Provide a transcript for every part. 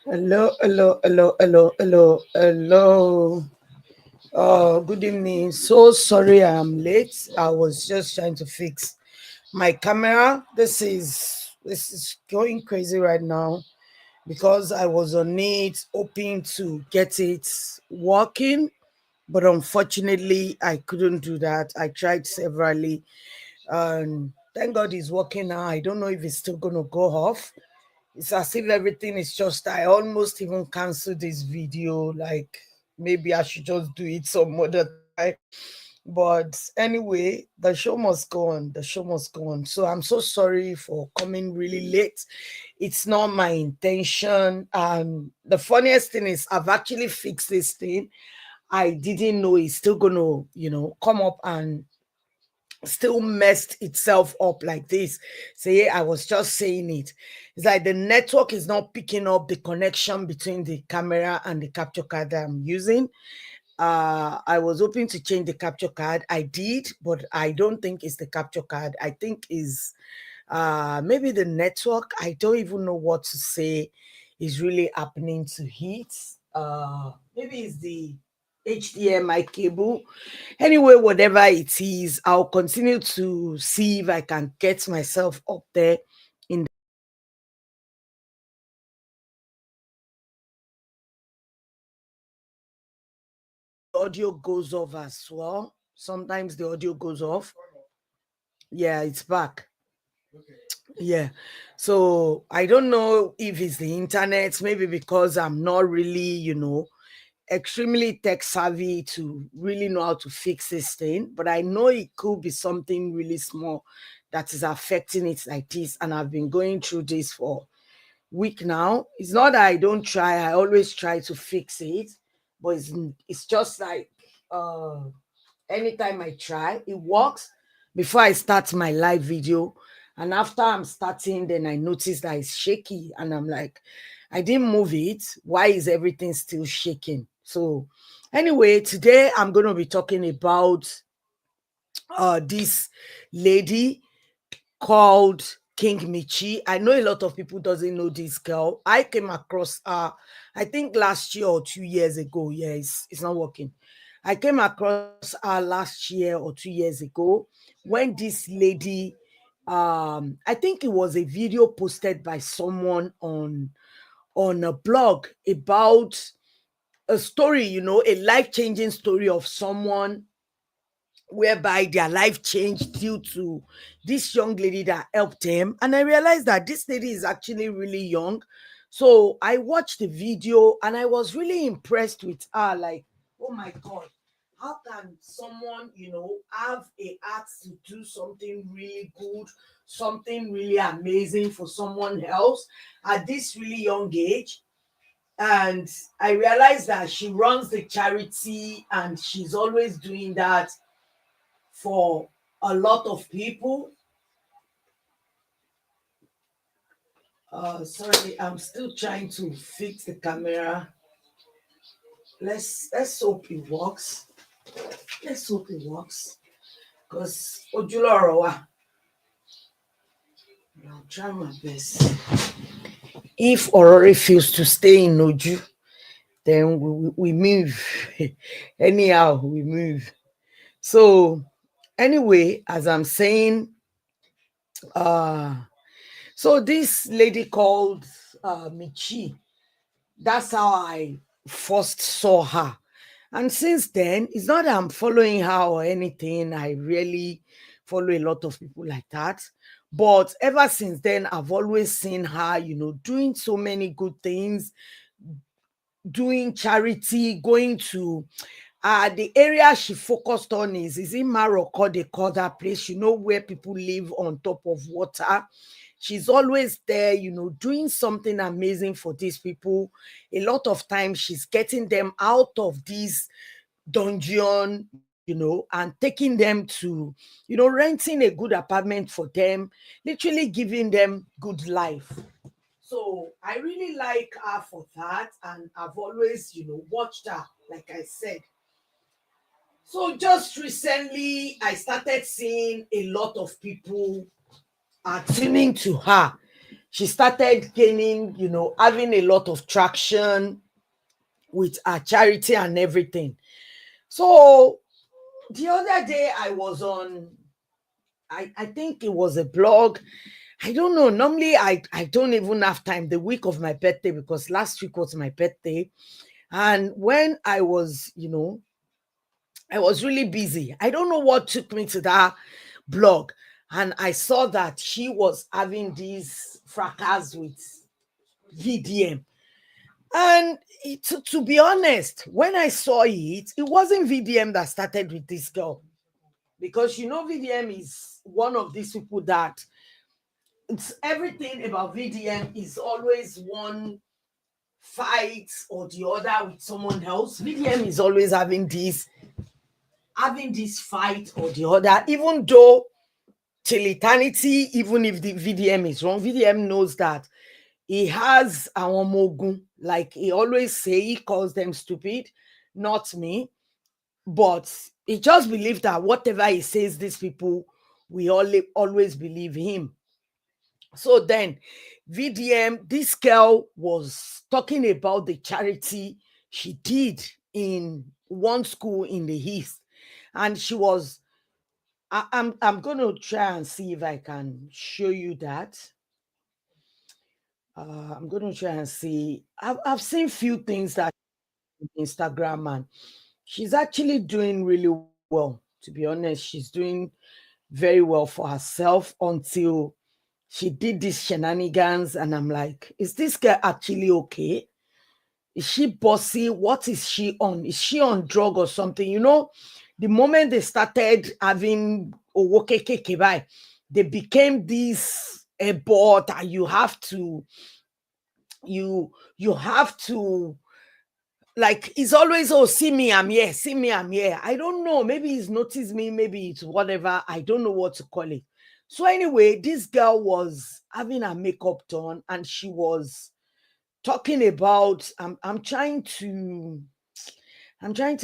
Hello, hello, hello, hello, hello, hello. Good evening. So sorry I am late. I was just trying to fix my camera. This is going crazy right now because I was on it hoping to get it working, but unfortunately I couldn't do that. I tried severally, and thank God it's working now. I don't know if it's still gonna go off. It's as if everything is just, I almost even cancel this video. Like maybe I should just do it some other time. But anyway, the show must go on. The show must go on. So I'm so sorry for coming really late. It's not my intention. The funniest thing is I've actually fixed this thing. I didn't know it's still gonna, come up and still messed itself up like this. Say, I was just saying it. It's like the network is not picking up the connection between the camera and the capture card that I'm using. I was hoping to change the capture card. I did, but I don't think it's the capture card. I think is maybe the network. I don't even know what to say is really happening to it. Maybe it's the HDMI cable. Anyway, whatever it is, I'll continue to see if I can get myself up there in the audio goes off as well. Sometimes the audio goes off. Yeah, it's back. Yeah. So I don't know if it's the internet, maybe because I'm not really, extremely tech savvy to really know how to fix this thing, but I know it could be something really small that is affecting it like this. And I've been going through this for week now. It's not that I don't try, I always try to fix it, but it's just like uh anytime I try, it works before I start my live video. And after I'm starting, then I notice that it's shaky. And I'm like, I didn't move it. Why is everything still shaking? So, anyway, today I'm going to be talking about this lady called King Mitchy. I know a lot of people doesn't know this girl. I came across her, I think last year or 2 years ago. Yeah, it's not working. I came across her last year or 2 years ago when this lady, I think it was a video posted by someone on a blog about a story, a life-changing story of someone whereby their life changed due to this young lady that helped them. And I realized that this lady is actually really young. So I watched the video and I was really impressed with her. Like, oh my God, how can someone, have a heart to do something really good, something really amazing for someone else at this really young age? And I realized that she runs the charity and she's always doing that for a lot of people. Sorry, I'm still trying to fix the camera. Let's hope it works. Let's hope it works. Because Ojularawa, I'll try my best. If Orori feels to stay in Oju, then we move. Anyhow, we move. So anyway, as I'm saying, uh so this lady called Michi, that's how I first saw her. And since then, it's not that I'm following her or anything. I really follow a lot of people like that. But ever since then, I've always seen her, doing so many good things, doing charity, going to the area she focused on is in Morocco. They call that place, where people live on top of water. She's always there, doing something amazing for these people. A lot of times she's getting them out of this dungeon, and taking them to, renting a good apartment for them, literally giving them good life. So I really like her for that, and I've always, watched her, like I said. So just recently, I started seeing a lot of people are tuning to her. she started gaining, having a lot of traction with her charity and everything. So the other day I was on, I think it was a blog. I don't know. Normally, I don't even have time the week of my birthday, because last week was my birthday. And when I was, I was really busy. I don't know what took me to that blog. And I saw that she was having these fracas with VDM. And to be honest, when I saw it, it wasn't VDM that started with this girl. Because VDM is one of these people that it's everything about VDM is always one fight or the other with someone else. VDM is always having this fight or the other, even though till eternity, even if the VDM is wrong, VDM knows that he has our mogun. Like he always say, he calls them stupid, not me. But he just believes that whatever he says, these people, we always believe him. So then VDM, this girl was talking about the charity she did in one school in the East. And she was, I'm going to try and see if I can show you that. I'm going to try and see. I've seen few things that Instagram, and she's actually doing really well. To be honest, she's doing very well for herself until she did these shenanigans, and I'm like, is this girl actually okay? Is she bossy? What is she on? Is she on drug or something? The moment they started having kpai, they became this board that you have to like, it's always, oh, see me, I'm here, see me, I'm here. I don't know, maybe he's noticed me, maybe it's whatever, I don't know what to call it. So anyway, this girl was having her makeup done, and she was talking about, I'm trying to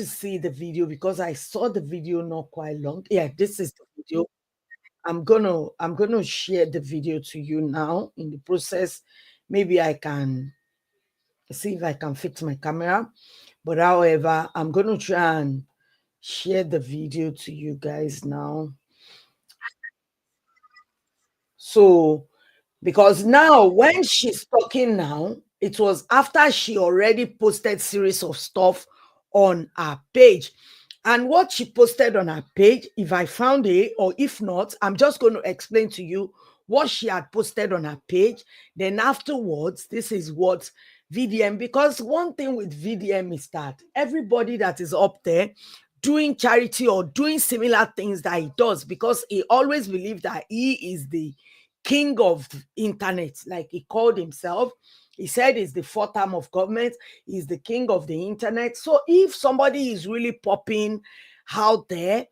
see the video, because I saw the video not quite long. Yeah, this is the video. I'm gonna share the video to you now. In the process, maybe I can see if I can fix my camera. But however, I'm going to try and share the video to you guys now. So, because now when she's talking now, it was after she already posted series of stuff on her page. And what she posted on her page, if I found it, or if not, I'm just going to explain to you what she had posted on her page. Then afterwards, this is what VDM, because one thing with VDM is that everybody that is up there doing charity or doing similar things that he does, because he always believed that he is the king of the internet, like he called himself. He said he's the fourth arm of government, he's the king of the internet. So if somebody is really popping out there,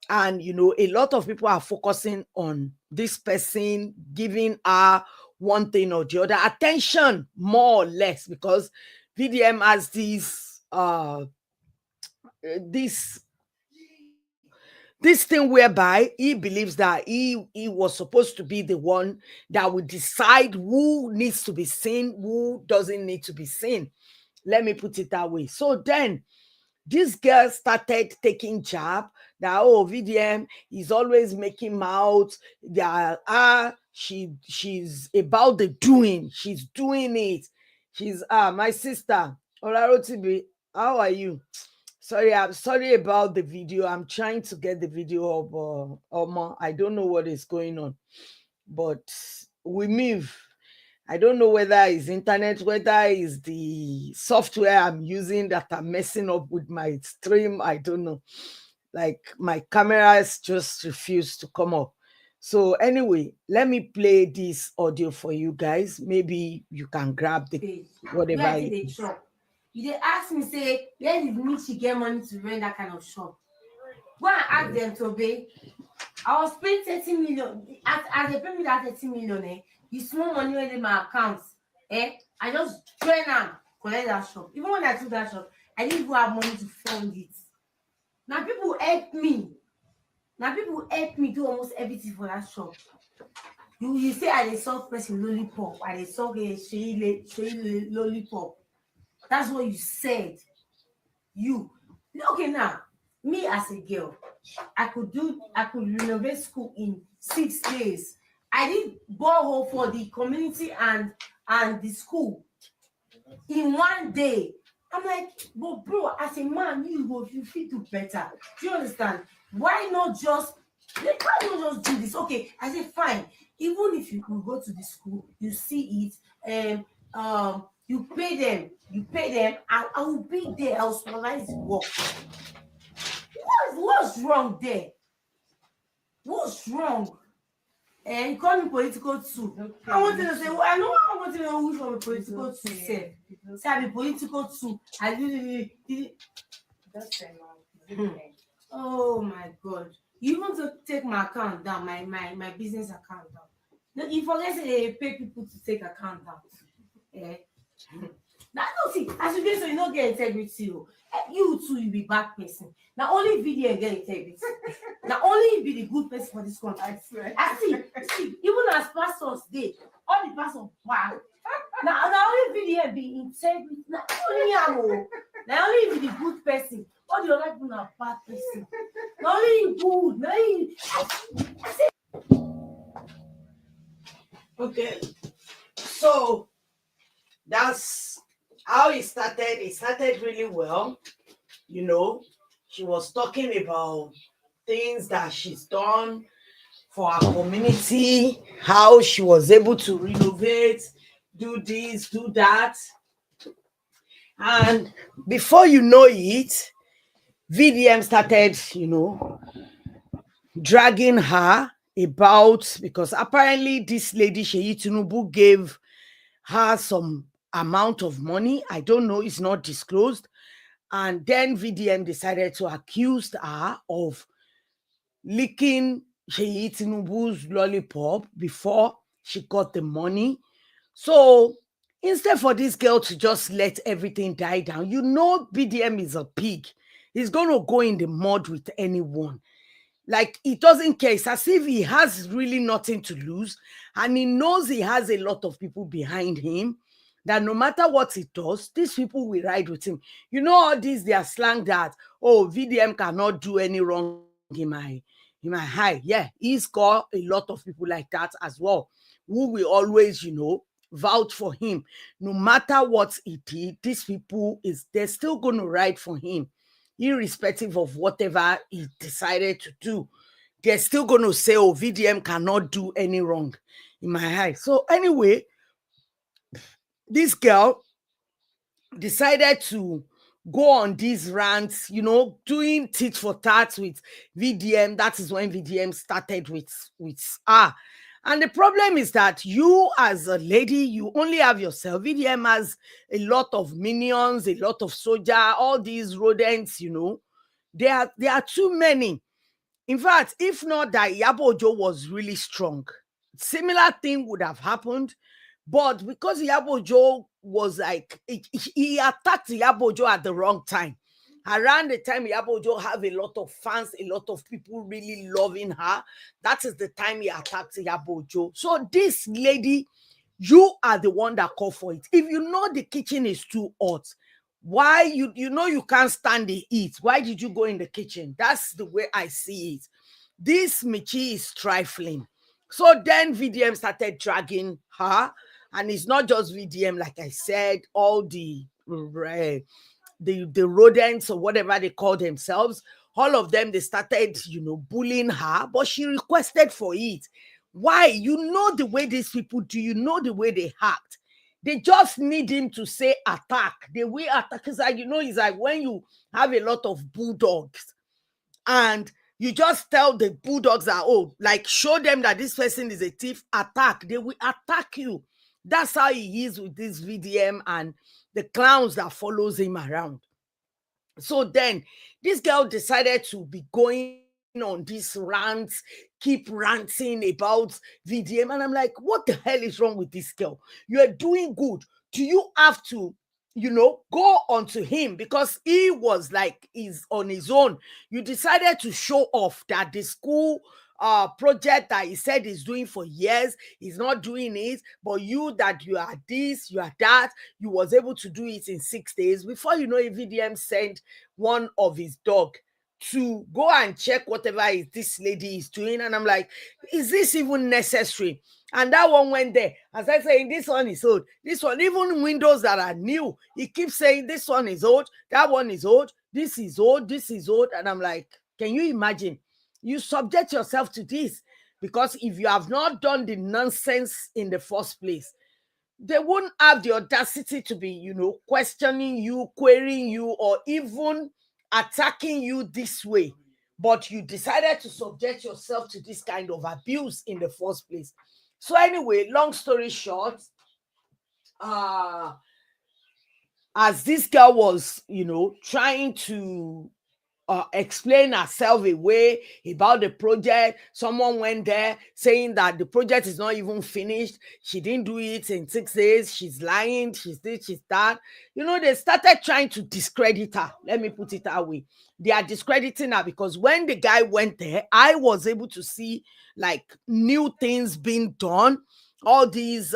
and a lot of people are focusing on this person, giving her one thing or the other attention, more or less, because VDM has this this thing whereby he believes that he was supposed to be the one that would decide who needs to be seen, who doesn't need to be seen. Let me put it that way. So then this girl started taking jab that, oh, VDM is always making mouth that she's about the doing, she's doing it. She's my sister Olarotibi, how are you? Sorry, I'm sorry about the video. I'm trying to get the video of Oma. I don't know what is going on, but we move. I don't know whether it's internet, whether it's the software I'm using that I'm messing up with my stream. I don't know. Like my cameras just refuse to come up. So anyway, let me play this audio for you guys. Maybe you can grab the whatever it is. You dey ask me, say, where did Mitchy get money to rent that kind of shop? Go and ask them to obey. I was paying 30 million. As they pay me that 30 million, the small money went in my account. I just join them, collect that shop. Even when I took that shop, I didn't even have money to fund it. Now people help me. Do almost everything for that shop. You say I dey suck person lollipop, I dey suck a Seyi lollipop. That's what you said. You okay now? Me as a girl, I could renovate school in 6 days. I did borehole for the community and the school in 1 day. I'm like, but bro, as a man, you feel do better. Do you understand? Why not just do this? Okay, I say fine. Even if you could go to the school, you see it, and you pay them. I will be there. I'll supervise the work. What's wrong there? What's wrong? And you call me political too. Okay, I want to say, well, I know I want to know which one be political too. Say I be political too. I really that's fair now. Oh my God! You want to take my account down, my business account down? No, you forget to pay people to take account down. Eh? Now, no, see, as you get so you don't get integrity. You too, you be bad person. Now only VDM get integrity. Now only you be the good person for this country. I swear. I see, even as pastors, all the pastors bad. Now only VDM be integrity. Now only you be the good person. All the other people are bad person. Now only you good. Now you. Okay, so that's how it started. It started really well. She was talking about things that she's done for our community, how she was able to renovate, do this, do that. And before you know it, VDM started, dragging her about, because apparently this lady, Seyi Tinubu, gave her some amount of money. I don't know, it's not disclosed. And then VDM decided to accuse her of licking Seyi Tinubu's lollipop before she got the money. So instead for this girl to just let everything die down, VDM is a pig. He's going to go in the mud with anyone. Like, he doesn't care. It's as if he has really nothing to lose. And he knows he has a lot of people behind him, that no matter what he does, these people will ride with him. All these, they are slang that, oh, VDM cannot do any wrong in my high. Yeah, he's got a lot of people like that as well, who will always, vouch for him. No matter what he did, these people, they're still going to ride for him, irrespective of whatever he decided to do. They're still going to say, oh, VDM cannot do any wrong in my eyes. So anyway, this girl decided to go on these rants, doing tit for tat with VDM. That is when VDM started with her. And the problem is that you, as a lady, you only have yourself. VDM has a lot of minions, a lot of soldier, all these rodents, There are too many. In fact, if not that Iyabo Ojo was really strong, similar thing would have happened. But because Iyabo Ojo was like, he attacked Iyabo Ojo at the wrong time. Around the time Iyabo Ojo have a lot of fans, a lot of people really loving her, that is the time he attacked Iyabo Ojo. So this lady, you are the one that called for it. If you know the kitchen is too hot, why you can't stand the heat, why did you go in the kitchen? That's the way I see it. This Mitchy is trifling. So then VDM started dragging her, and it's not just VDM, like I said, all the rodents or whatever they call themselves, all of them, they started bullying her, but she requested for it. Why? The way these people do, the way they act. They just need him to say attack. The way attack is like, it's like when you have a lot of bulldogs and you just tell the bulldogs that, oh, like, show them that this person is a thief, attack. They will attack you. That's how he is with this VDM and the clowns that follows him around. So then this girl decided to be going on these rants, keep ranting about VDM. And I'm like, what the hell is wrong with this girl? You're doing good. Do you have to, go onto him? Because he was like, he's on his own. You decided to show off that the school project that he said he's doing for years, he's not doing it, but you are this, you are that, you was able to do it in 6 days. Before you know it, VDM sent one of his dog to go and check whatever this lady is doing. And I'm like, is this even necessary? And that one went there. As I saying, this one is old. This one, even windows that are new, he keeps saying this one is old, that one is old, this is old, this is old. And I'm like, can you imagine? You subject yourself to this, because if you have not done the nonsense in the first place, they won't have the audacity to be, questioning you, querying you, or even attacking you this way. But you decided to subject yourself to this kind of abuse in the first place. So anyway, long story short, as this girl was, trying to explain herself away about the project, someone went there saying that the project is not even finished. She didn't do it in 6 days. She's lying. She's this, she's that. They started trying to discredit her. Let me put it that way. They are discrediting her because when the guy went there, I was able to see like new things being done. All these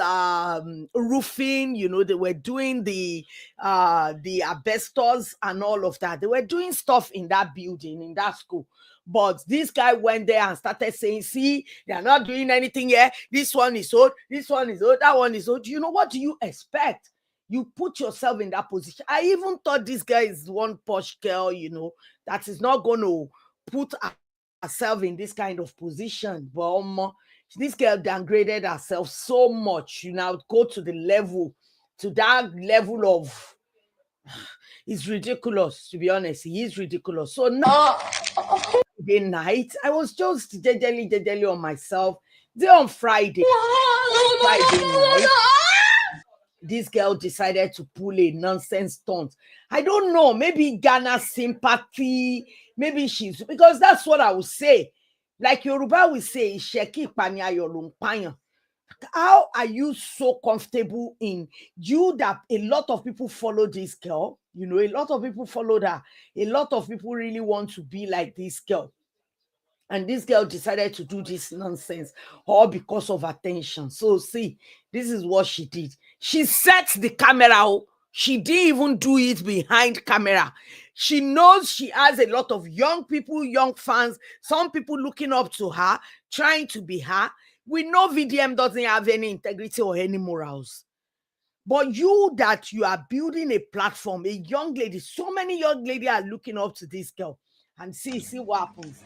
roofing, they were doing the asbestos and all of that. They were doing stuff in that building, in that school. But this guy went there and started saying, see, they are not doing anything here. This one is old, this one is old, that one is old. What do you expect? You put yourself in that position. I even thought this guy is one posh girl, that is not going to put herself in this kind of position. But this girl downgraded herself so much. You now go to that level of, it's ridiculous, to be honest. He is ridiculous. So now, Friday night, I was just jejely on myself. Then on Friday night, this girl decided to pull a nonsense stunt. I don't know, maybe Ghana sympathy, maybe because that's what I would say. Like Yoruba will say, how are you so comfortable in you that a lot of people follow this girl? A lot of people followed her. A lot of people really want to be like this girl. And this girl decided to do this nonsense all because of attention. So see, this is what she did. She set the camera. She didn't even do it behind camera. She knows she has a lot of young people, young fans, some people looking up to her, trying to be her. We know VDM doesn't have any integrity or any morals. But you are building a platform, a young lady, so many young ladies are looking up to this girl. And see what happens.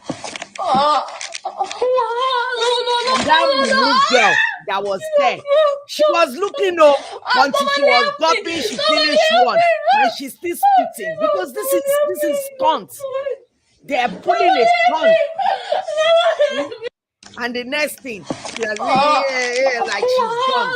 And that little girl that was there, she was looking up until she was burping, she finished one, and she's still spitting because this is stunt. They're pulling a stunt. And the next thing, she was like she's done.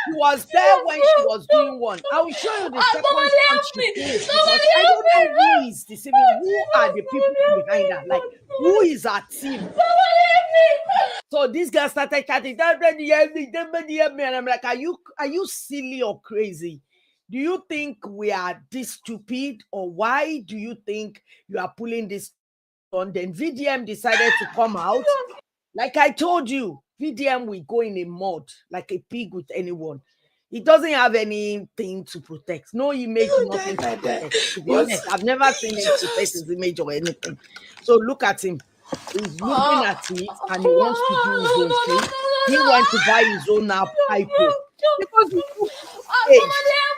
She was there when she was doing one. I will show you the second stunt she did because I don't know who is deceiving. Who are the people behind her? Like, who is our team? So this guy started chatting, and I'm like, are you silly or crazy? Do you think we are this stupid, or why do you think you are pulling this on? Then VDM decided to come out. Like I told you, VDM will go in a mud like a pig with anyone. He doesn't have anything to protect. No image, nothing to protect. To be honest, I've never seen him protect his image or anything. So look at him. He's looking at it and he wants to do his own thing. He wants to buy his own iPhone. Because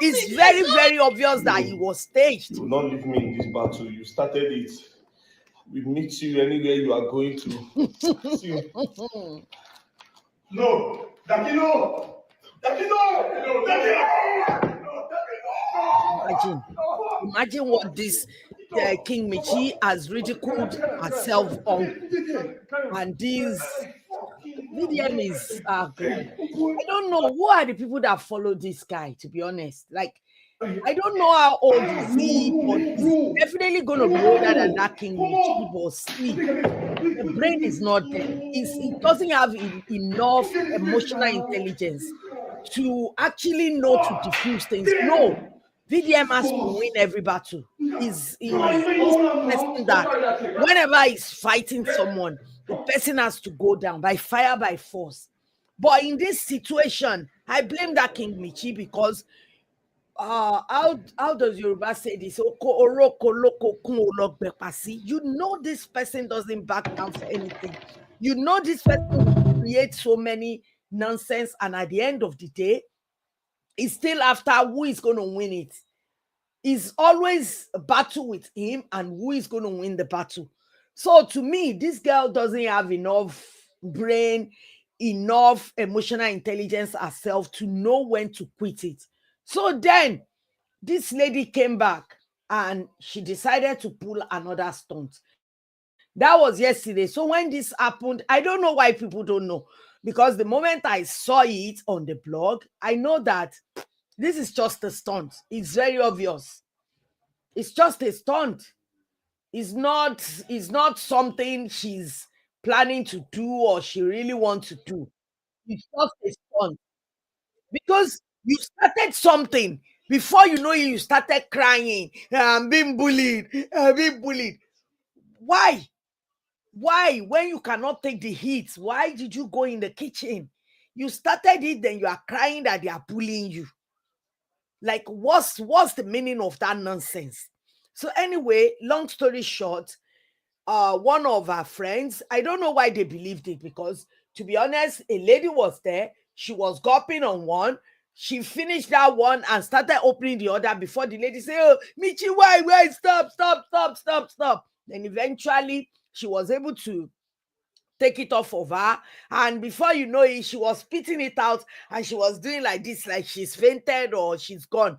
it's very, very obvious that he was staged. You will not leave me in this battle. You started it. We meet you anywhere you are going to. See. No, Dakino! Imagine what this King Mitchy has ridiculed herself on. And this VDM is God. I don't know who are the people that follow this guy, to be honest. Like, I don't know how old is he, but he's definitely going to be older than that King Mitchy. But see, the brain is not there. He doesn't have enough emotional intelligence to actually know to diffuse things. No, VDM has to win every battle. Is the person that whenever he's fighting someone, the person has to go down by fire, by force. But in this situation, I blame that King Mitchy because how does Yoruba say this? You know this person doesn't back down for anything. You know this person will create so many nonsense, and at the end of the day, it's still after who is going to win it. It's always a battle with him and who is going to win the battle. So to me, this girl doesn't have enough brain, enough emotional intelligence herself to know when to quit it. So then this lady came back and she decided to pull another stunt. That was yesterday. So when this happened, I don't know why people don't know. Because the moment I saw it on the blog, I know that this is just a stunt. It's very obvious. It's just a stunt. It's not something she's planning to do or she really wants to do. It's just a stunt. Because you started something. Before you know it, you started crying. I'm being bullied. I'm being bullied. Why? Why? When you cannot take the heat, why did you go in the kitchen? You started it, then you are crying that they are bullying you. Like, what's the meaning of that nonsense? So anyway, long story short, one of our friends, I don't know why they believed it, because to be honest, a lady was there, she was gulping on one, she finished that one and started opening the other before the lady said, "Oh, Mitchy, why, stop." Then eventually she was able to take it off of her, and before you know it, she was spitting it out and she was doing like this, like she's fainted or she's gone.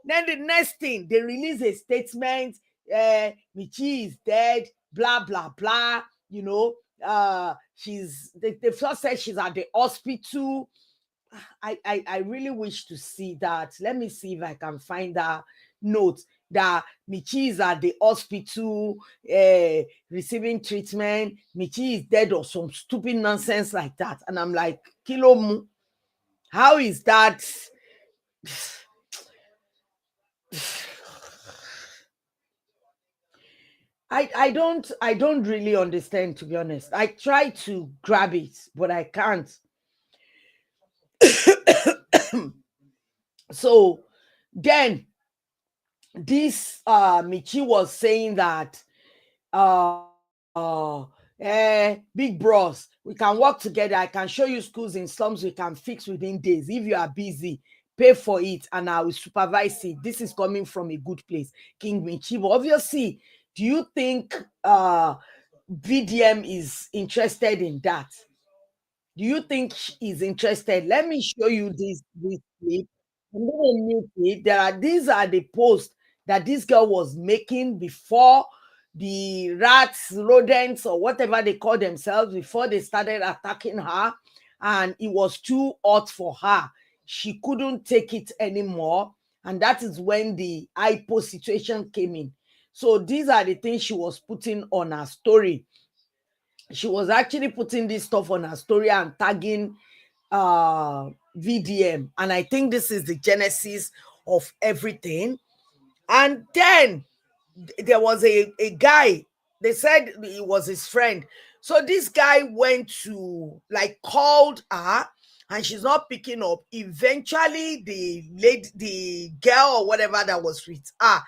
Then the next thing, they release a statement, Michi is dead, blah, blah, blah. You know, they first said she's at the hospital. I really wish to see that. Let me see if I can find that note that Michi is at the hospital receiving treatment. Michi is dead or some stupid nonsense like that. And I'm like, Kilomu, how is that? I don't really understand, to be honest. I try to grab it, but I can't. So then this Michi was saying that big bros, we can work together. I can show you schools in slums we can fix within days. If you are busy, pay for it and I will supervise it. This is coming from a good place, King Michi. But obviously, do you think VDM is interested in that? Do you think he's interested? Let me show you this clip. I'm gonna mute it. These are the posts that this girl was making before the rats, rodents, or whatever they call themselves, before they started attacking her, and it was too hot for her. She couldn't take it anymore, and that is when the IPO situation came in. So these are the things she was putting on her story. She was actually putting this stuff on her story and tagging VDM. And I think this is the genesis of everything. And then there was a guy, they said it was his friend. So this guy went to, like, called her and she's not picking up. Eventually, the girl or whatever that was with her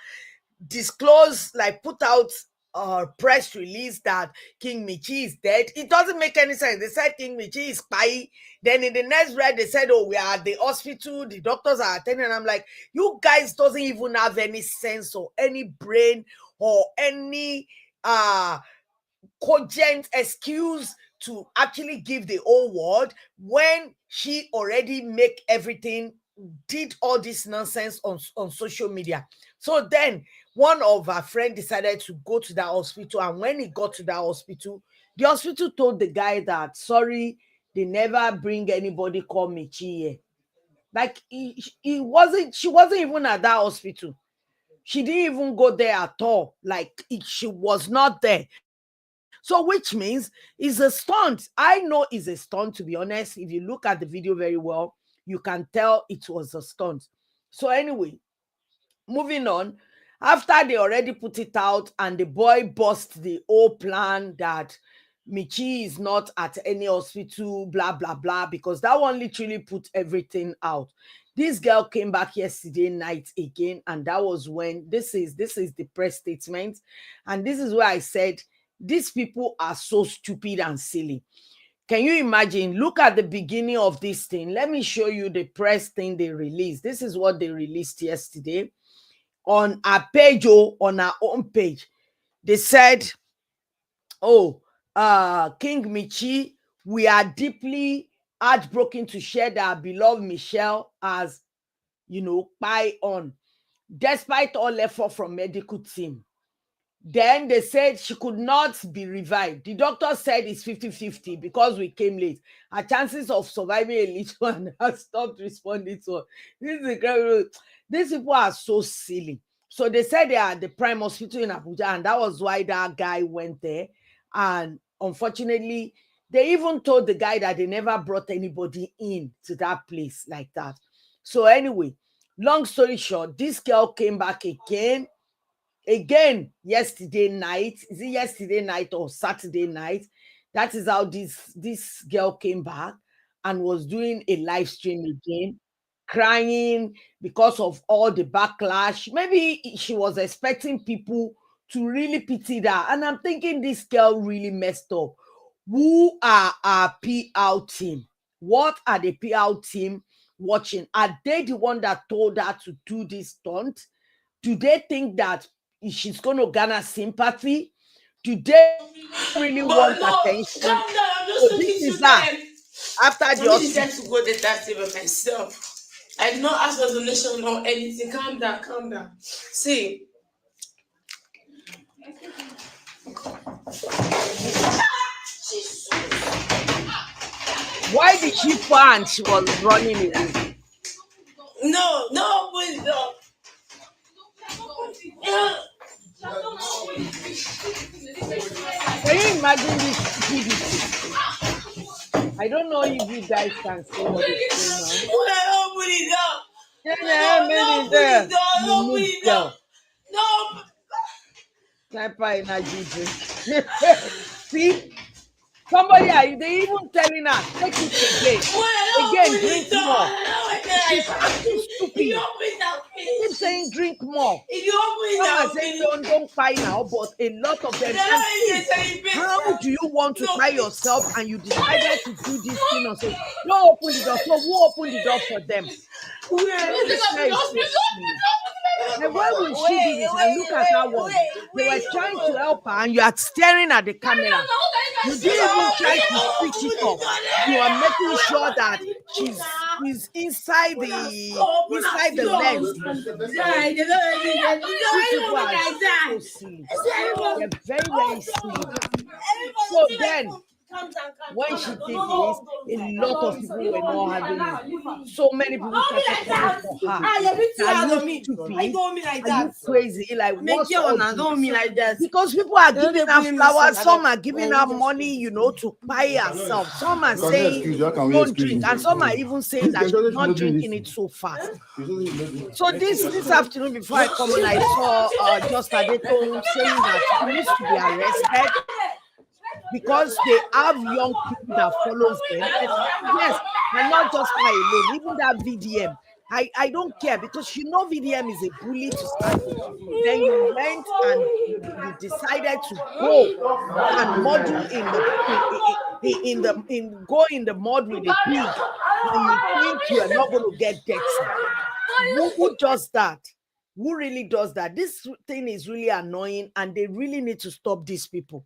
disclosed, like put out a press release that King Michi is dead. It doesn't make any sense. They said King Michi is kpai. Then in the next breath, they said, "Oh, we are at the hospital. The doctors are attending." And I'm like, you guys doesn't even have any sense or any brain or any cogent excuse to actually give the whole world when she already make everything, did all this nonsense on social media. So then one of her friends decided to go to that hospital, and when he got to that hospital, the hospital told the guy that, sorry, they never bring anybody called Michi here. Like, she wasn't even at that hospital. She didn't even go there at all. Like, she was not there. So which means it's a stunt. I know it's a stunt, to be honest. If you look at the video very well, you can tell it was a stunt. So anyway, moving on. After they already put it out and the boy bust the whole plan that Mitchy is not at any hospital, blah, blah, blah, because that one literally put everything out. This girl came back yesterday night again, and that was when this is the press statement. And this is where I said, these people are so stupid and silly. Can you imagine? Look at the beginning of this thing. Let me show you the press thing they released. This is what they released yesterday on our page, on our own page. They said, oh, King Mitchy, we are deeply heartbroken to share that our beloved Michelle has, kpai on, despite all effort from medical team. Then they said she could not be revived. The doctor said it's 50-50 because we came late. Her chances of surviving a little one has stopped responding to her. This is incredible. These people are so silly. So they said they are at the Prime Hospital in Abuja, and that was why that guy went there. And unfortunately, they even told the guy that they never brought anybody in to that place like that. So anyway, long story short, this girl came back again yesterday night. Is it yesterday night or Saturday night? That is how this girl came back and was doing a live stream again, crying because of all the backlash. Maybe she was expecting people to really pity her, and I'm thinking this girl really messed up. Who are our PR team? What are the PR team watching? Are they the one that told her to do this stunt? Do they think that she's going to garner sympathy? Do they really want attention? Calm down, I'm just So talking this is to that. them. After I the need hospital, them to go the taxi by myself. I did not ask for donation or anything. Calm down, calm down. See. why did she fall and she was running away? No, please don't. Can you imagine this stupidity? I don't know if you guys can see what is going on. Open it up. Yeah, No, open it up. you Open noob it girl. up. No. Kpai energy drink. See? Somebody, they even telling her, take it again, drink more. She's acting stupid. Keep saying drink more. Some are saying don't buy now, but a lot of them. And see, how do you want to buy yourself and you decided to do this thing and say, don't open the door? So who opened the door for them? This guy is so silly. And why would she do this? And look at her one. They were trying to help her, and you are staring at the camera. You didn't even try to switch it off. You are making sure that she's inside the lens. These people are so silly. They're very, very silly. So then, when she did this, a lot of people were not having it. So many people started coming for her. Are you stupid? Are you crazy? Like, what's all this? Because people are giving her flowers, some are giving her money, to buy herself. Some are saying don't drink, and some are even saying that she's not drinking it so fast. So this afternoon, before I come on, I saw just Adetone saying that she needs to be arrested because they have young people that follows them. Yes, and not just her alone, even that VDM. I don't care, because VDM is a bully to start with. Then you went and you decided to go and model go in the mud with a pig, and you think you are not going to get dirty. Who does that? Who really does that? This thing is really annoying, and they really need to stop these people.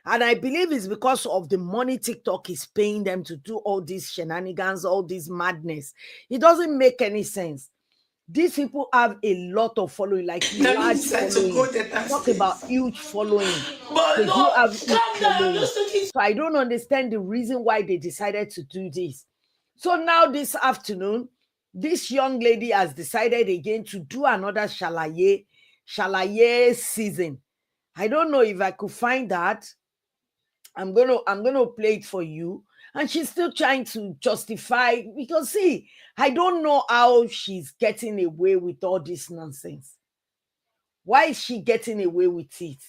And I believe it's because of the money TikTok is paying them to do all these shenanigans, all this madness. It doesn't make any sense. These people have a lot of following, like large following. Talk about huge following. They do have huge following. So I don't understand the reason why they decided to do this. So now this afternoon, this young lady has decided again to do another shalaye season. I don't know if I could find that. I'm gonna play it for you. And she's still trying to justify, because see, I don't know how she's getting away with all this nonsense. Why is she getting away with it?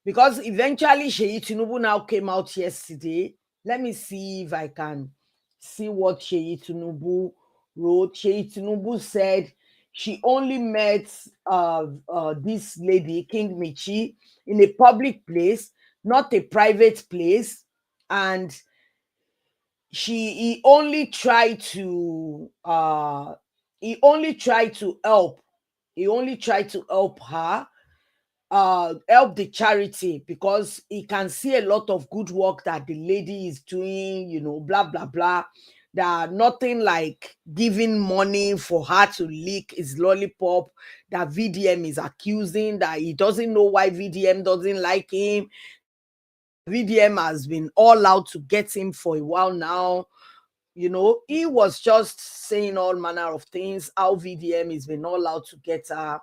Because eventually Seyi Tinubu now came out yesterday. Let me see if I can see what Seyi Tinubu wrote. Seyi Tinubu said she only met this lady, King Mitchy, in a public place, not a private place. And he only tried to help. He only tried to help her, help the charity, because he can see a lot of good work that the lady is doing, blah blah blah. That nothing like giving money for her to lick his lollipop, that VDM is accusing, that he doesn't know why VDM doesn't like him. VDM has been all out to get him for a while now. He was just saying all manner of things, how VDM has been all out to get her.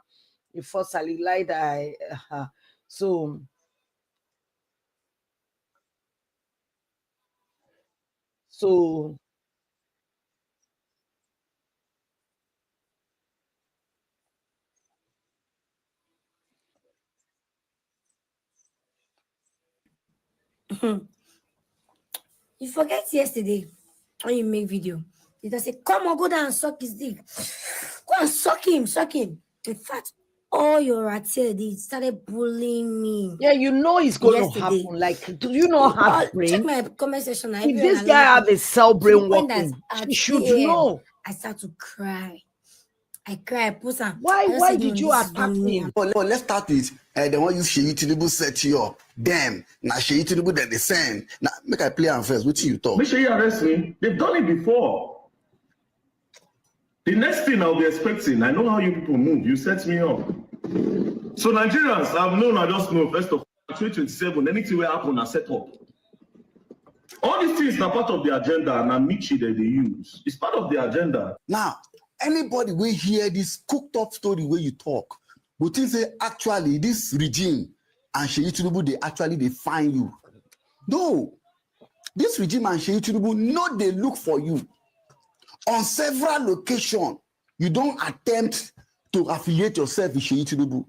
First, I lied. So so You forget yesterday when you make video. You just say, come on, go down and suck his dick. Go and suck him. In fact, all your ratier did started bullying me. yeah, it's going to happen. Like, do you not have brain? Check my comment section. If this guy have a cell brain working, he should know. I start to cry. I cry. Why did you attack him? Let's start with the one you Seyi Tinubu set you up. Damn, now Seyi Tinubu that they send. Now make I play on first. What you talk? Make sure you arrest me. They've done it before. The next thing I'll be expecting, I know how you people move. You set me up. So Nigerians, I've known, I just know, first of all, 2027, anything will happen, I set up. All these things are part of the agenda, and Mitchy that they use. It's part of the agenda. Now, anybody will hear this cooked up story where you talk, but think say actually this regime and Seyi Tinubu they find you. No, this regime and Seyi Tinubu no they look for you. On several locations, you don't attempt to affiliate yourself with Seyi Tinubu.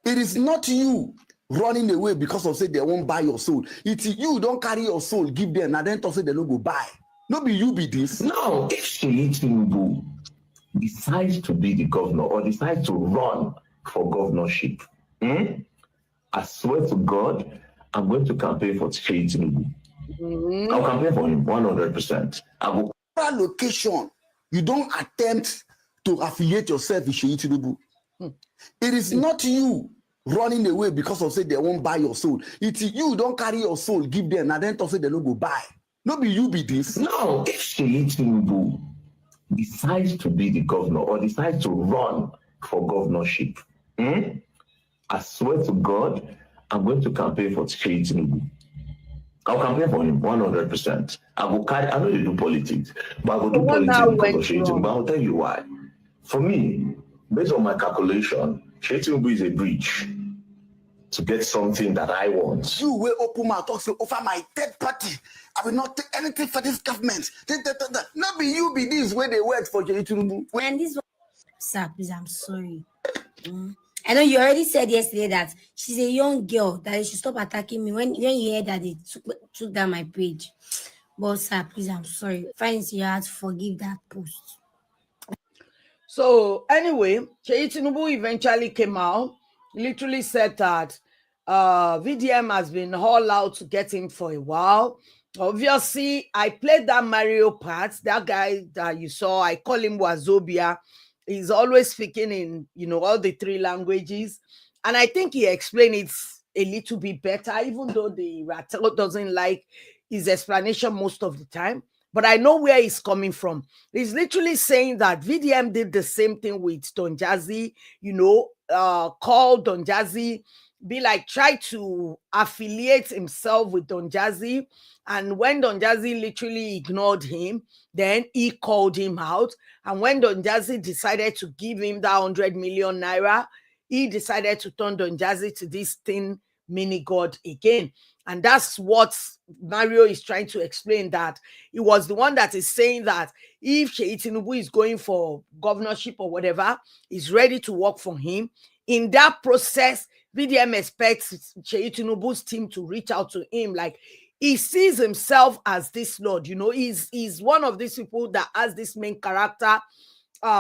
It is not you running away because of say they won't buy your soul. It's you don't carry your soul, give them, and then talk say they don't go buy. No be you be this. Now, if Seyi Tinubu decides to be the governor or decides to run for governorship, I swear to God, I'm going to campaign for Seyi Tinubu. I'll campaign for him 100%. I will. Location, you don't attempt to affiliate yourself with Seyi Tinubu. It is not you running away because of say they won't buy your soul. It's you don't carry your soul, give them, and then talk say they don't go buy. No be you be this. Now, if Seyi Tinubu decides to be the governor or decides to run for governorship, I swear to God, I'm going to campaign for Seyi Tinubu. I'll campaign for him 100%. I know you do politics, but I will do politics because of Seyi Tinubu. But I'll tell you why. For me, based on my calculation, Seyi Tinubu is a bridge to get something that I want. You will open my talk, say, over my third party. I will not take anything for this government. Not be you be this where they work for Seyi Tinubu. When this one, sir, please, I'm sorry. I know you already said yesterday that she's a young girl, that they should stop attacking me when you heard that they took down my page. But sir, please, I'm sorry. Find it in your heart to forgive that post. So anyway, Seyi Tinubu eventually came out, literally said that VDM has been all out to get him for a while. Obviously, I played that Mario part. That guy that you saw, I call him Wazobia. He's always speaking in, all the three languages. And I think he explained it a little bit better, even though the Rattel doesn't like his explanation most of the time. But I know where he's coming from. He's literally saying that VDM did the same thing with Don Jazzy, call Don Jazzy, be like, try to affiliate himself with Don Jazzy. And when Don Jazzy literally ignored him, then he called him out. And when Don Jazzy decided to give him that 100 million naira, he decided to turn Don Jazzy to this thin mini god again. And that's what Mario is trying to explain, that he was the one that is saying that if Seyi Tinubu is going for governorship or whatever, he's ready to work for him. In that process, VDM expects Seyi Tinubu's team to reach out to him. Like, he sees himself as this lord, he's one of these people that has this main character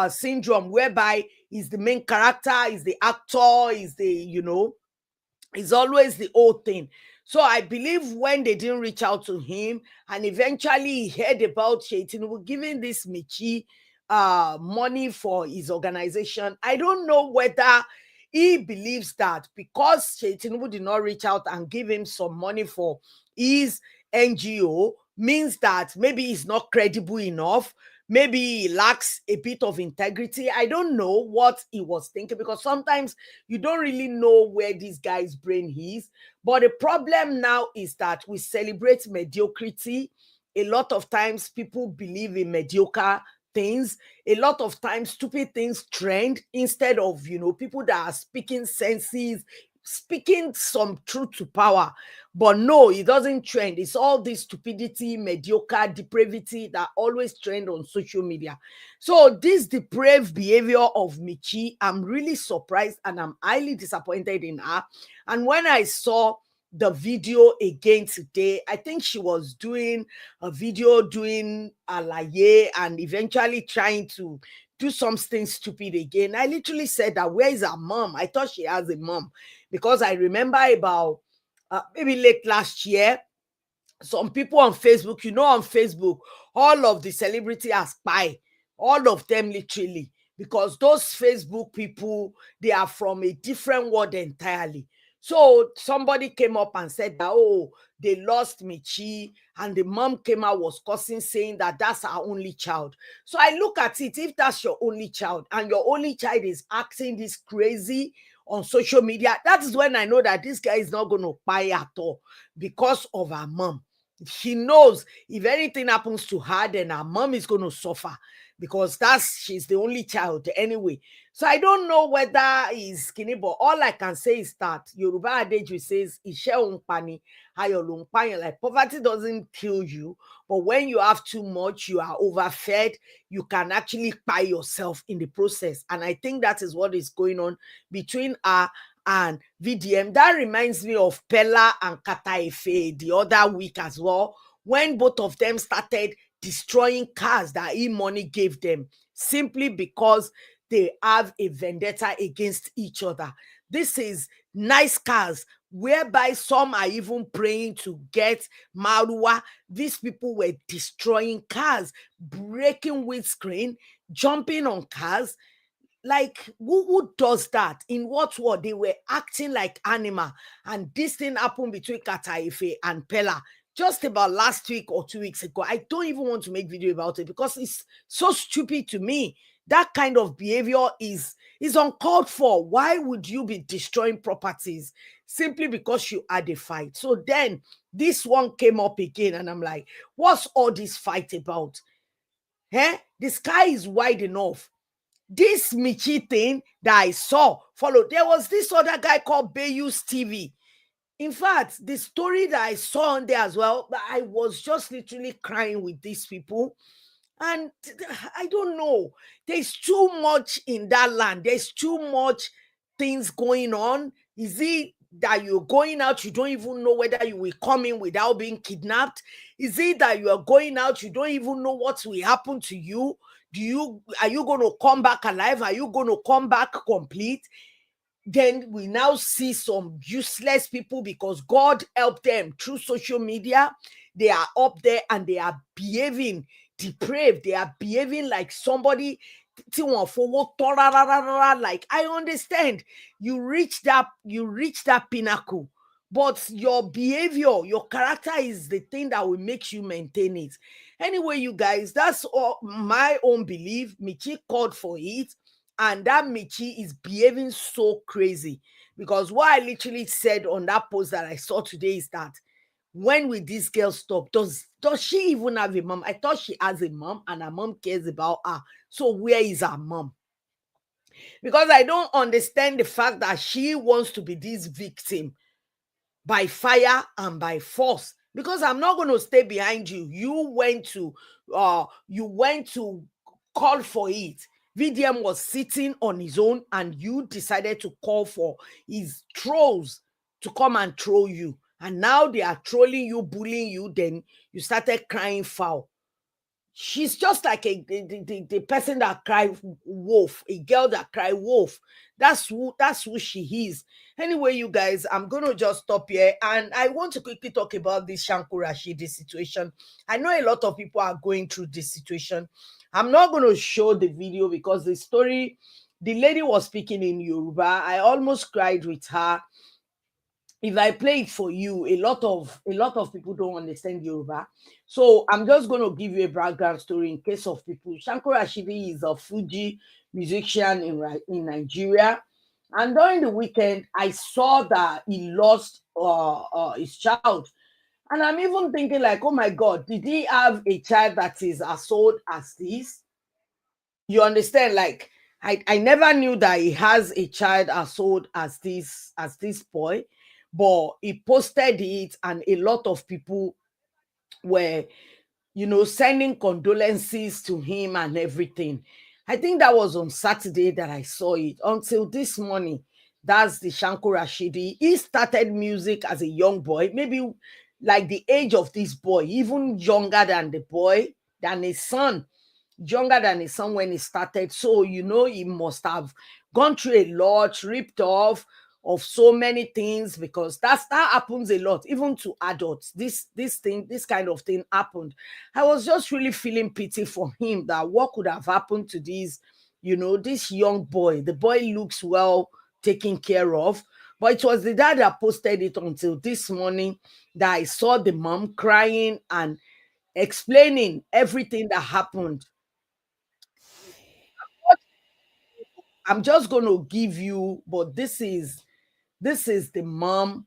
syndrome, whereby he's the main character, he's the actor, he's the it's always the old thing. So I believe when they didn't reach out to him, and eventually he heard about Seyi Tinubu giving this Mitchy money for his organization, I don't know whether he believes that because Seyi Tinubu did not reach out and give him some money for his NGO, means that maybe he's not credible enough. Maybe he lacks a bit of integrity. I don't know what he was thinking, because sometimes you don't really know where this guy's brain is. But the problem now is that we celebrate mediocrity. A lot of times people believe in mediocre things. A lot of times stupid things trend instead of, people that are speaking senses, speaking some truth to power. But no, it doesn't trend. It's all this stupidity, mediocre, depravity that always trend on social media. So this depraved behavior of Mitchy, I'm really surprised and I'm highly disappointed in her. And when I saw the video again today, I think she was doing a video doing alaye and eventually trying to do something stupid again. I literally said that, where is her mom? I thought she has a mom, because I remember about maybe late last year, some people on Facebook, on Facebook, all of the celebrity are spy, all of them literally, because those Facebook people, they are from a different world entirely. So somebody came up and said that, oh, they lost Mitchy, and the mom came out, was cursing, saying that that's her only child. So I look at it, if that's your only child and your only child is acting this crazy on social media, that is when I know that this guy is not going to buy at all, because of her mom. She knows if anything happens to her, then her mom is going to suffer, because she's the only child anyway. So I don't know whether he's skinny, but all I can say is that Yoruba adage says, "Ishe unpani, ayolunpani." Like, poverty doesn't kill you, but when you have too much, you are overfed, you can actually buy yourself in the process. And I think that is what is going on between her and VDM. That reminds me of Pella and Kataife the other week as well, when both of them started destroying cars that e-money gave them, simply because they have a vendetta against each other. This is nice cars, whereby some are even praying to get Marua. These people were destroying cars, breaking windscreen, jumping on cars. Like, who does that? In what world? They were acting like animal. And this thing happened between Kataife and Pella just about last week or 2 weeks ago. I don't even want to make video about it, because it's so stupid to me. That kind of behavior is uncalled for. Why would you be destroying properties simply because you had a fight? So then this one came up again, and I'm like, what's all this fight about? The sky is wide enough. This Mitchy thing that I saw followed. There was this other guy called Bayus TV. In fact, the story that I saw on there as well, I was just literally crying with these people. And I don't know. There's too much in that land. There's too much things going on. Is it that you're going out, you don't even know whether you will come in without being kidnapped? Is it that you are going out, you don't even know what will happen to you? Are you going to come back alive? Are you going to come back complete? Then we now see some useless people, because God helped them through social media. They are up there and they are behaving depraved. They are behaving like somebody. Like, I understand you reach that pinnacle, but your behavior, your character is the thing that will make you maintain it. Anyway, you guys, that's all my own belief. Mitchy called for it, and that Mitchy is behaving so crazy, because what I literally said on that post that I saw today is that, when will this girl stop? Does she even have a mom? I thought she has a mom and her mom cares about her. So where is her mom? Because I don't understand the fact that she wants to be this victim. by fire and by force, because I'm not going to stay behind you. You went to call for it. VDM was sitting on his own and you decided to call for his trolls to come and troll you. And now they are trolling you, bullying you. Then you started crying foul. She's just like the person that cried wolf, a girl that cried wolf. That's who she is. Anyway, you guys, I'm gonna just stop here, and I want to quickly talk about this Shanko Rashidi situation. I know a lot of people are going through this situation. I'm not going to show the video because the lady was speaking in Yoruba. I almost cried with her. If I play it for you, a lot of people don't understand Yoruba. So I'm just going to give you a background story in case of people. Shanko Rashidi is a Fuji musician in Nigeria. And during the weekend, I saw that he lost his child. And I'm even thinking like, oh my God, did he have a child that is as old as this? You understand? Like, I never knew that he has a child as old as this boy, but he posted it and a lot of people were, sending condolences to him and everything. I think that was on Saturday that I saw it. Until this morning, that's the Shanko Rashidi. He started music as a young boy, maybe like the age of this boy, even younger than the boy, than his son. Younger than his son when he started. So, he must have gone through a lot, ripped off of so many things, because that happens a lot, even to adults. This kind of thing happened. I was just really feeling pity for him, that what could have happened to this young boy. The boy looks well taken care of. But it was the dad that posted it until this morning that I saw the mom crying and explaining everything that happened. I'm just going to give you, but this is the mom.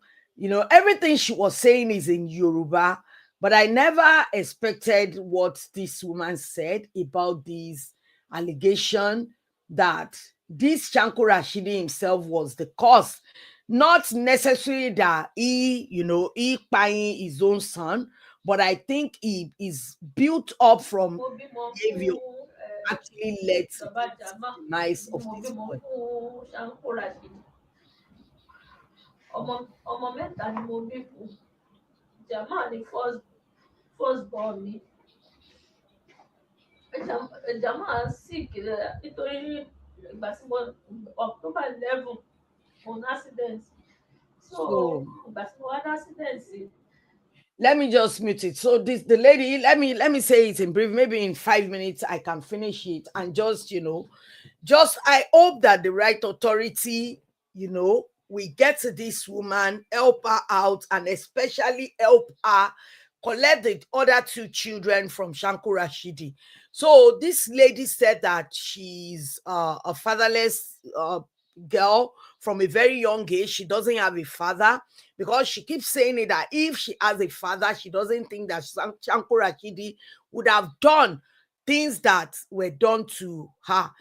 Everything she was saying is in Yoruba, but I never expected what this woman said about this allegation that this Shanko Rashidi himself was the cause. Not necessarily that he buying his own son, but I think he is built up from behavior actually led to the demise of this boy. ọmọ mẹ́ta ni mo bí fún Jamal ni first born mi Jamal sick nítorí ìgbà tí mo October 11 mo ní accident so ìgbà tí mo wá ní accident. Let me just mute it. So the lady, let me say it in brief. Maybe in 5 minutes I can finish it, and just I hope that the right authority, we get to this woman, help her out, and especially help her collect the other two children from Shanko Rashidi. So this lady said that she's a fatherless girl from a very young age. She doesn't have a father, because she keeps saying it that if she has a father, she doesn't think that Shanko Rashidi would have done things that were done to her.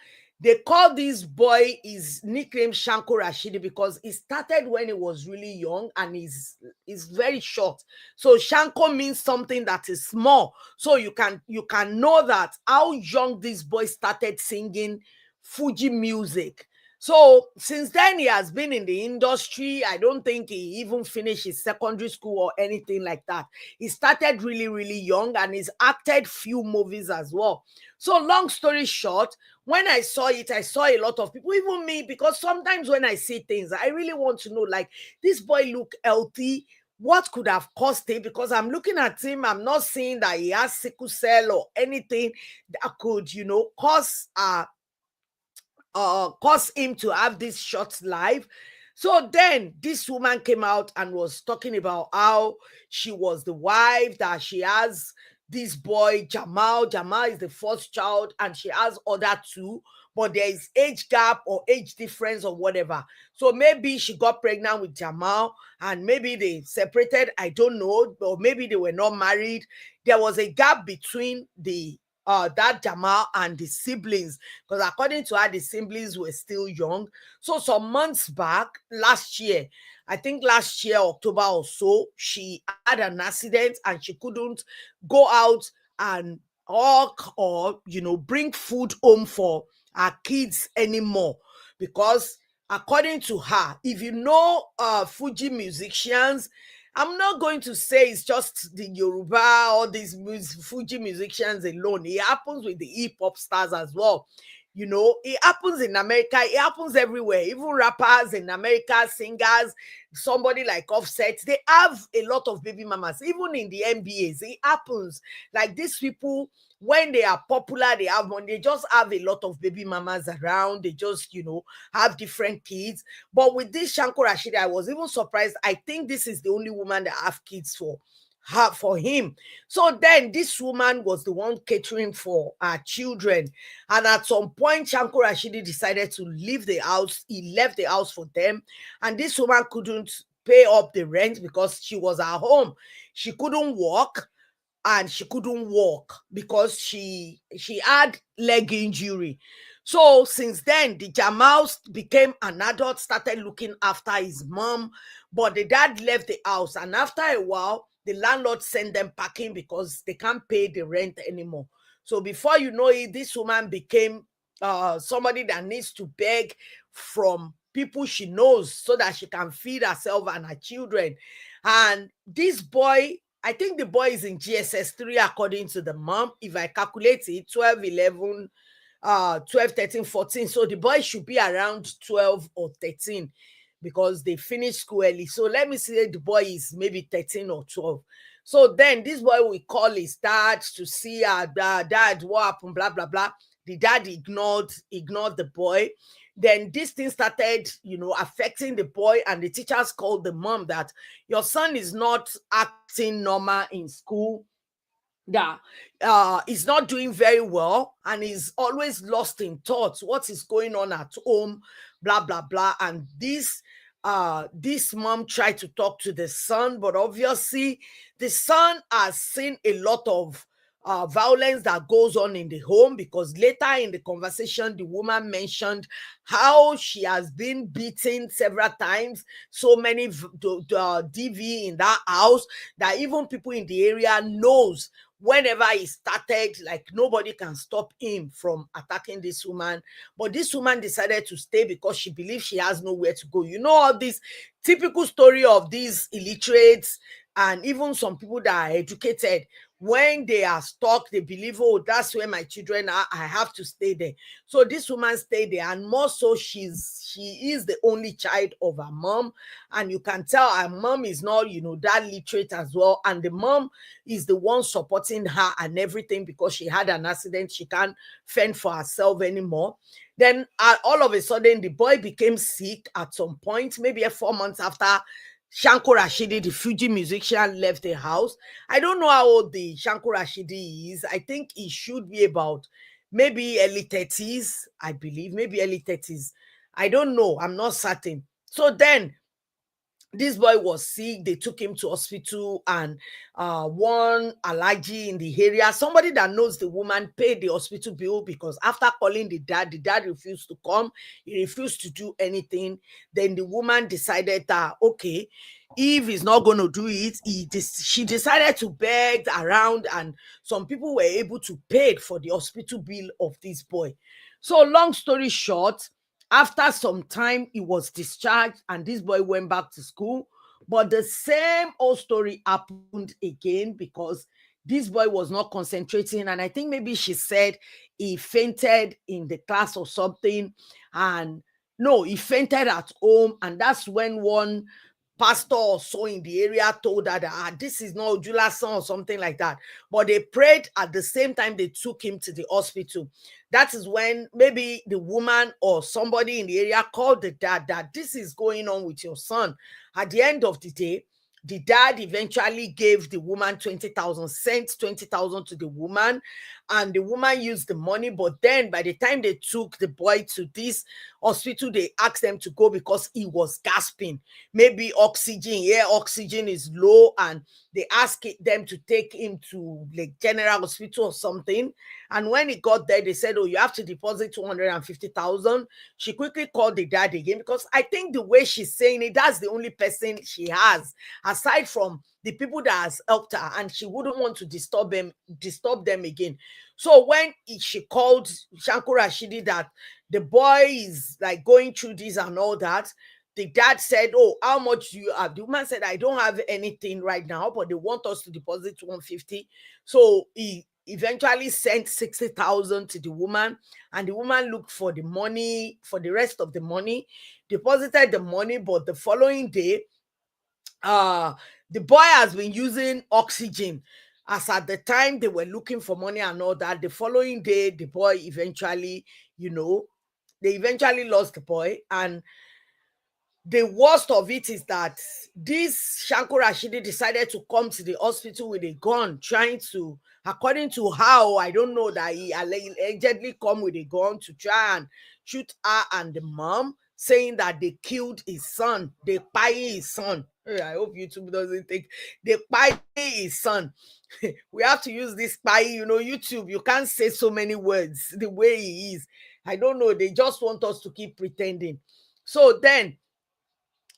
They call this boy, his nickname Shanko Rashidi, because he started when he was really young and he's very short. So Shanko means something that is small. So you can know that how young this boy started singing Fuji music. So since then, he has been in the industry. I don't think he even finished his secondary school or anything like that. He started really, really young, and he's acted few movies as well. So long story short, when I saw it, I saw a lot of people, even me, because sometimes when I see things, I really want to know, like, this boy look healthy. What could have caused it? Because I'm looking at him, I'm not seeing that he has sickle cell or anything that could, cause him to have this short life. So then this woman came out and was talking about how she was the wife, that she has this boy Jamal is the first child, and she has other two, but there is age gap or age difference or whatever. So maybe she got pregnant with Jamal and maybe they separated, I don't know, or maybe they were not married. There was a gap between the that Jamal and the siblings, because according to her, the siblings were still young. So some months back, last year, I think last year, October or so, she had an accident and she couldn't go out and walk or, bring food home for her kids anymore. Because according to her, if you know Fuji musicians, I'm not going to say it's just the Yoruba or these Fuji musicians alone. It happens with the hip hop stars as well. It happens in America. It happens everywhere. Even rappers in America, singers, somebody like Offset, they have a lot of baby mamas. Even in the NBAs, it happens. Like these people, when they are popular, they have money. They just have a lot of baby mamas around. They just, have different kids. But with this Shanko Rashidi, I was even surprised. I think this is the only woman that have kids for him. So then this woman was the one catering for her children. And at some point, Shanko Rashidi decided to leave the house. He left the house for them. And this woman couldn't pay up the rent because she was at home. She couldn't walk. And she couldn't walk because she had leg injury. So since then, the Jamals became an adult, started looking after his mom, but the dad left the house. And after a while, the landlord sent them packing because they can't pay the rent anymore. So before you know it, this woman became somebody that needs to beg from people she knows so that she can feed herself and her children. And this boy, I think the boy is in GSS 3 according to the mom. If I calculate it, 12, 11, 12, 13, 14. So the boy should be around 12 or 13 because they finished school early. So let me say the boy is maybe 13 or 12. So then this boy will call his dad to see dad, what happened, blah, blah, blah. The dad ignored the boy. Then this thing started, affecting the boy, and the teachers called the mom that your son is not acting normal in school, that he's not doing very well, and he's always lost in thoughts. What is going on at home, blah, blah, blah. And this mom tried to talk to the son, but obviously the son has seen a lot of violence that goes on in the home, because later in the conversation, the woman mentioned how she has been beaten several times, so many DV in that house, that even people in the area knows whenever he started, like nobody can stop him from attacking this woman. But this woman decided to stay because she believes she has nowhere to go. All this typical story of these illiterates and even some people that are educated. When they are stuck, they believe, oh, that's where my children are, I have to stay there. So this woman stayed there, and more so, she is the only child of her mom, and you can tell her mom is not, that literate as well, and the mom is the one supporting her and everything, because she had an accident, she can't fend for herself anymore. Then all of a sudden, the boy became sick at some point, maybe 4 months after Shanko Rashidi, the Fuji musician, left the house. I don't know how old the Shanko Rashidi is. I think he should be about maybe early 30s, I believe, maybe early 30s. I don't know. I'm not certain. So then this boy was sick. They took him to hospital, and one Alaji in the area, somebody that knows the woman, paid the hospital bill, because after calling the dad refused to come. He refused to do anything. Then the woman decided that, okay, if he's not going to do it, she decided to beg around, and some people were able to pay for the hospital bill of this boy. So long story short, after some time, he was discharged, and this boy went back to school. But the same old story happened again, because this boy was not concentrating. And I think maybe she said he fainted in the class or something. And no, he fainted at home. And that's when one pastor or so in the area told her that this is not Ojula's son or something like that. But they prayed at the same time they took him to the hospital. That is when maybe the woman or somebody in the area called the dad that this is going on with your son. At the end of the day, the dad eventually gave the woman 20,000, sent 20,000 to the woman, and the woman used the money. But then by the time they took the boy to this hospital, they asked them to go because he was gasping. Maybe oxygen, oxygen is low, and they asked them to take him to like general hospital or something. And when he got there, they said, oh, you have to deposit 250,000. She quickly called the dad again, because I think the way she's saying it, that's the only person she has aside from the people that has helped her, and she wouldn't want to disturb them again. So when she called Shanko Rashidi that the boy is like going through this and all that, the dad said, oh, how much do you have? The woman said, I don't have anything right now, but they want us to deposit 150. So he eventually sent 60,000 to the woman, and the woman looked for the money, for the rest of the money, deposited the money. But the following day, the boy has been using oxygen, as at the time they were looking for money and all that. The following day, the boy eventually, they eventually lost the boy. And the worst of it is that this Shanko Rashidi decided to come to the hospital with a gun, trying to, according to how, I don't know, that he allegedly come with a gun to try and shoot her and the mom, saying that they killed his son, they kpai his son. I hope YouTube doesn't think they kpai his son. We have to use this kpai, YouTube, you can't say so many words the way he is. I don't know, they just want us to keep pretending. So then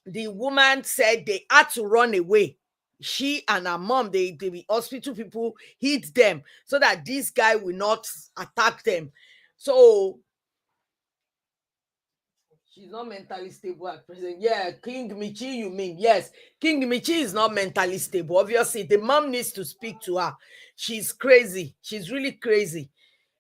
the woman said they had to run away. She and her mom, the hospital people hid them so that this guy will not attack them. So she's not mentally stable at present. Yeah, King Mitchy, you mean? Yes, King Mitchy is not mentally stable. Obviously, the mom needs to speak to her. She's crazy. She's really crazy.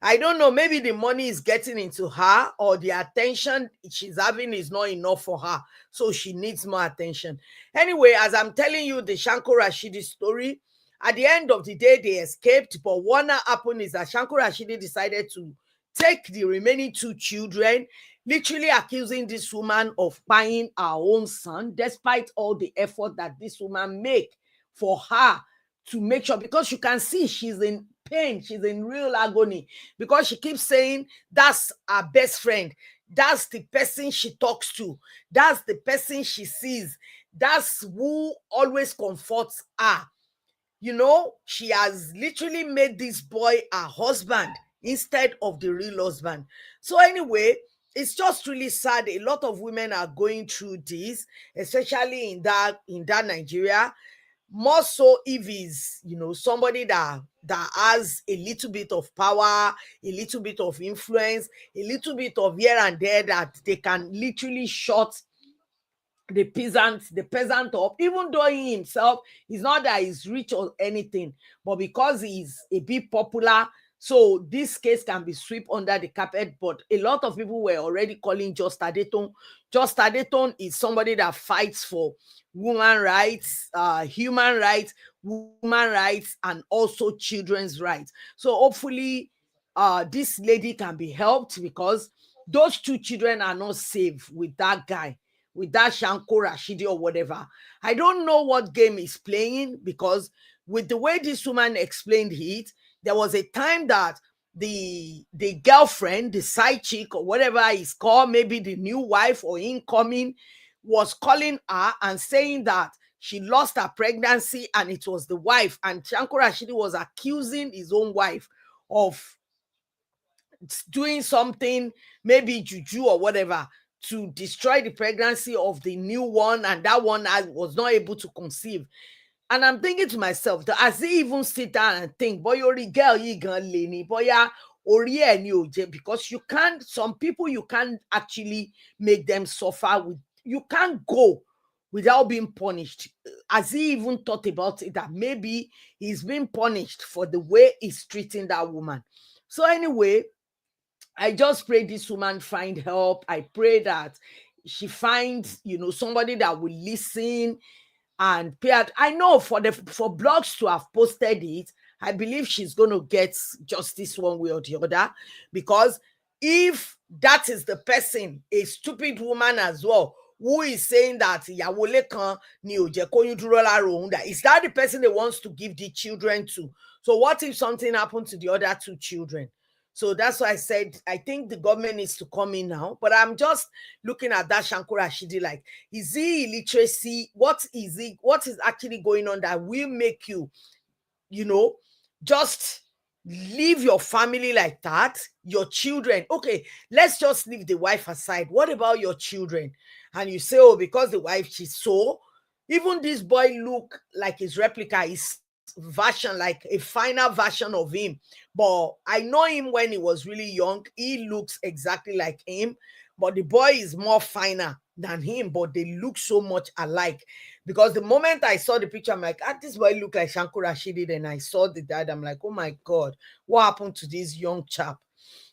I don't know, maybe the money is getting into her, or the attention she's having is not enough for her. So she needs more attention. Anyway, as I'm telling you the Shanko Rashidi story, at the end of the day, they escaped. But what happened is that Shanko Rashidi decided to take the remaining 2 children, literally accusing this woman of buying her own son, despite all the effort that this woman make for her to make sure, because you can see she's in pain, she's in real agony, because she keeps saying that's her best friend, that's the person she talks to, that's the person she sees, that's who always comforts her. She has literally made this boy her husband instead of the real husband. So anyway, it's just really sad. A lot of women are going through this, especially in that Nigeria. More so if he's somebody that has a little bit of power, a little bit of influence, a little bit of here and there, that they can literally shut the peasant up, even though he himself is not that he's rich or anything, but because he's a bit popular, so this case can be swept under the carpet. But a lot of people were already calling Just Adeton. Just Adeton is somebody that fights for women rights, human rights, woman rights, and also children's rights. So hopefully this lady can be helped, because those 2 children are not safe with that guy, with that Shanko Rashidi or whatever. I don't know what game he's playing, because with the way this woman explained it, there was a time that the girlfriend, the side chick or whatever it's called, maybe the new wife or incoming, was calling her and saying that she lost her pregnancy and it was the wife. And Shanko Rashidi was accusing his own wife of doing something, maybe juju or whatever, to destroy the pregnancy of the new one, and that one was not able to conceive. And I'm thinking to myself, as he even sit down and think, boy, you're a girl, you gonna leni, boy, because you can't, some people you can't actually make them suffer with, you can't go without being punished. As he even thought about it, that maybe he's being punished for the way he's treating that woman. So anyway, I just pray this woman find help. I pray that she finds, somebody that will listen and pay out. I know for blogs to have posted it, I believe she's going to get justice one way or the other, because if that is the person, a stupid woman as well, who is saying that is that the person they wants to give the children to? So what if something happened to the other 2 children? So that's why I said, I think the government needs to come in now. But I'm just looking at that Shanko Rashidi, like, is he illiteracy? What is actually going on that will make you, just leave your family like that? Your children, okay, let's just leave the wife aside. What about your children? And you say, oh, because the wife, she's so, even this boy look like his replica, his version, like a final version of him. But I know him when he was really young. He looks exactly like him, but the boy is more finer than him, but they look so much alike. Because the moment I saw the picture, I'm like, this boy look like Shanko Rashidi. Then I saw the dad. I'm like, oh my God, what happened to this young chap?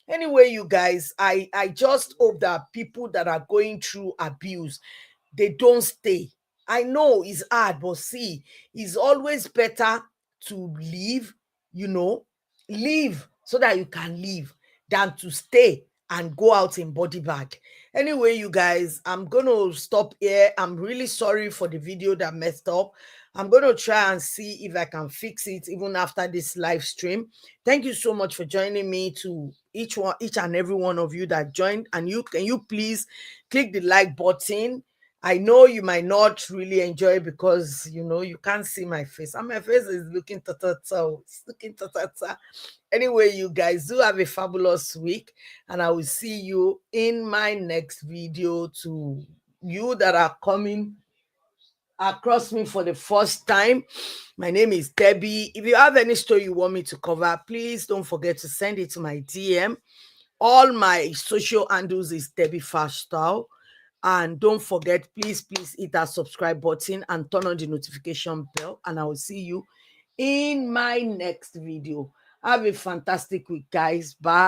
Anyway, you guys, I just hope that people that are going through abuse, they don't stay. I know it's hard, but see, it's always better to leave, leave so that you can leave than to stay and go out in body bag. Anyway, you guys, I'm going to stop here. I'm really sorry for the video that messed up. I'm going to try and see if I can fix it even after this live stream. Thank you so much for joining me, to each and every one of you that joined. And can you please click the like button? I know you might not really enjoy it because, you can't see my face. And my face is looking ta-ta-ta. It's looking ta-ta-ta. Anyway, you guys, do have a fabulous week. And I will see you in my next video. To you that are coming across me for the first time, my name is Debbie. If you have any story you want me to cover, please don't forget to send it to my DM. All my social handles is Debbie Faststyle. And don't forget, please hit that subscribe button and turn on the notification bell. And I will see you in my next video. Have a fantastic week, guys. Bye.